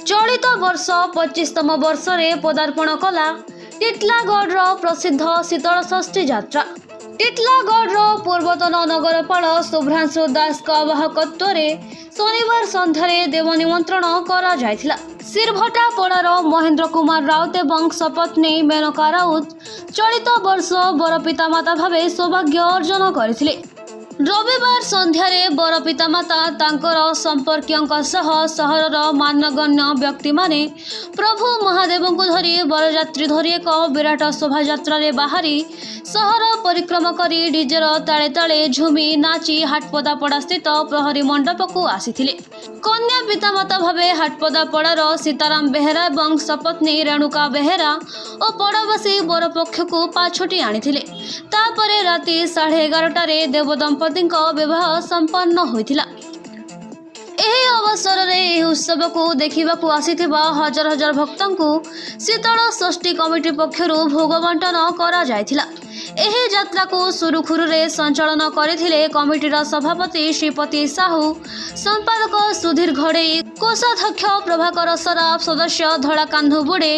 चलित वर्ष 25तम वर्ष में पदार्पण कला टिटलागढ़ प्रसिद्ध शीतल षष्ठी यात्रा। टिटलागढ़ पूर्वतन नगरपाल शुभ्रांशु दास आवाहकत्व शनिवार सन्धार देव निमंत्रण करा जायथिला। सिरभटा पड़ार महेंद्र कुमार राउत एवं सपत्नी मेनका राउत चलित वर्ष बर पितामाता भावे सौभाग्य अर्जन करथिले। रविवार सन्धारे बर पितामाता तांकर संपर्कियों सह सहरर मानगण्य व्यक्ति माने प्रभु महादेव को धरी बरयात्री धरी एक विराट शोभायात्रा बाहरी सहर परिक्रमा करी डीजेर ताले ताले झुमी नाची हाटपदापड़ा स्थित प्रहरी मंडप को आसीथिले। कन्या पितामाता भावे हाटपदापड़ार सीताराम बेहेरा एवं सपत्नी रेणुका बेहेरा और पड़ावासी बर पक्ष को पाछोटी आनिथिले। तापरे राति 11:30 देवदंपति विवाह संपन्न होइथिला। एही अवसर रे उत्सव को देखिबाकू आसीथिबा हजार हजार भक्तों को शीतल षष्ठी कमिटी पक्षरु भोग बंटन करा जायथिला। एही यात्रा को सुरुखुरुरे संचालन करथिले कमिटीर सभापति श्रीपति साहू, संपादक सुधीर घड़ई, कोषाध्यक्ष प्रभाकर सराफ, सदस्य धड़ाकांधु बुड़े,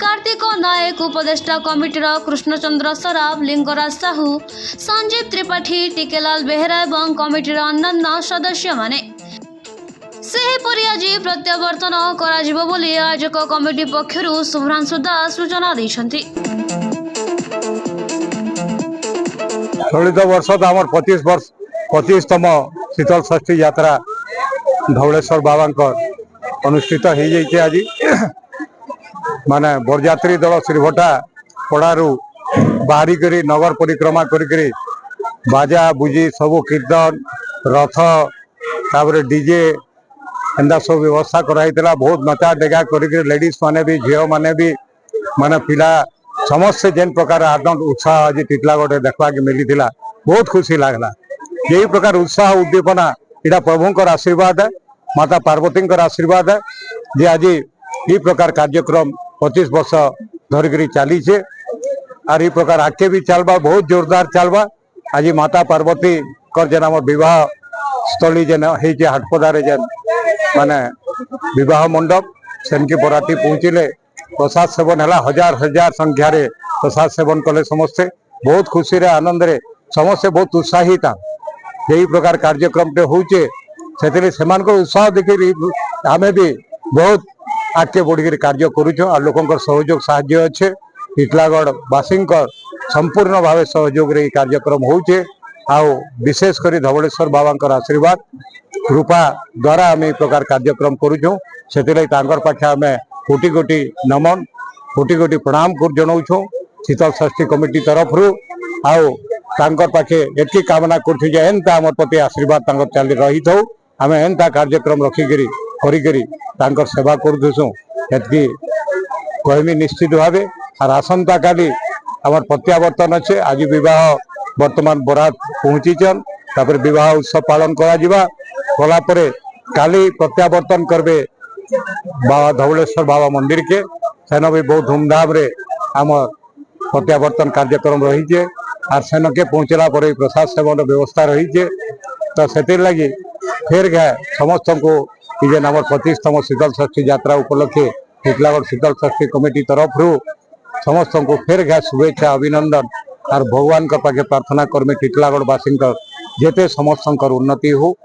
कार्तिक नायक, उपदेष्टा कमिटीर कृष्णचंद्र सराफ, लिंगराज साहू, संजीव त्रिपाठी, टिकेलाल बेहेरा एवं कमिटीर अन्यान्य सदस्य माने सेहीपरि आज प्रत्यावर्तन कराजिबो बोली आयोजक कमिटी पक्षरु शुभ्रांशु दास सूचना दैछन्ति। चलित वर्ष आमर 25तम शीतल षष्ठी यात्रा धवलेश्वर बाबा अनुष्ठित हो जाइए। आज माने बरयात्री दल श्रीभटा पड़ारू बाहरी करी नगर परिक्रमा करी बाजा बुझी सब कीर्तन रथ तापर डीजे एंदा सब व्यवस्था कराइला। बहुत नचा डेगा कर लेडीज माने भी झील माने भी माने पिला समस्त जेन प्रकार आनंद उत्साह आज टिटलागढ़ देखा मिली बहुत खुशी लगला। यही प्रकार उत्साह उद्दीपना इटा प्रभुंकर आशीर्वाद है, माता पार्वती आशीर्वाद है जे आज ये प्रकार कार्यक्रम 25 वर्ष धरिक चली और ये प्रकार आगे भी चलवा बहुत जोरदार चलवा। आज माता पार्वती जेन आम विवाह स्थली जेन हाटपदारे जेन माने विवाह मंडप सेनकी बराती पहुँचले प्रसाद सेवन है। हजार हजार संख्यार प्रसाद सेवन कले समस्ते बहुत खुशी रे आनंद रे समस्ते बहुत उत्साहित। यही प्रकार कार्यक्रम होचे से उत्साह देखिए आमे भी बहुत आगे बढ़ी कार्य करुचु और लोक सहयोग साहाय्य अच्छे। टिटलागढ़ वासी संपूर्ण भाव सहयोग रे कार्यक्रम होचे। आओ विशेषकर धवलेश्वर बाबा आशीर्वाद कृपा द्वारा आम प्रकार कार्यक्रम करुचु। से पाखे आम कोटि कोटि नमन कोटि कोटि प्रणाम जनाऊँ शीतल षष्ठी कमिटी तरफ आओ पाखे एति कामना करता आम प्रति आशीर्वाद चली रही था। आम एंता कार्यक्रम रखिकी करी सेवा करूँ एति कहमी निश्चित भाव। और आसंता काली आम प्रत्यावर्तन अच्छे। आज विवाह वर्तमान बरात पहुँचीचन तापर विवाह उत्सव पालन कला काली प्रत्यावर्तन करबे बाबा धवलेश्वर बाबा मंदिर के सेन भी बहुत धूमधाम रे आम प्रत्यावर्तन कार्यक्रम रही और सेन के पहुँचला पर प्रसाद सेवन व्यवस्था रही। तो से लगी फिर गए समस्त को ये आम 25तम शीतल षष्ठी यात्रा उपलक्षे टिटलागढ़ शीतल षष्ठी कमिटी तरफ समस्त को फिर गए शुभेच्छा अभिनंदन और भगवान का पाखे प्रार्थना करमे टिटलागढ़ वासी जेते समस्त उन्नति हो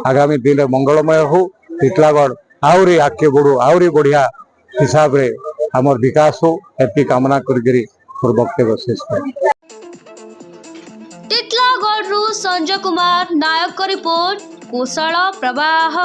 आगामी दिन मंगलमय हो। टिटलागढ़ आहरी आगे बढ़ू आहरी बढ़िया हिसाब रे आमर विकास हो एति कामना करी वक्तव्य शेष कर। टिटलागढ़ संजय कुमार नायक रिपोर्ट कुशल प्रवाह।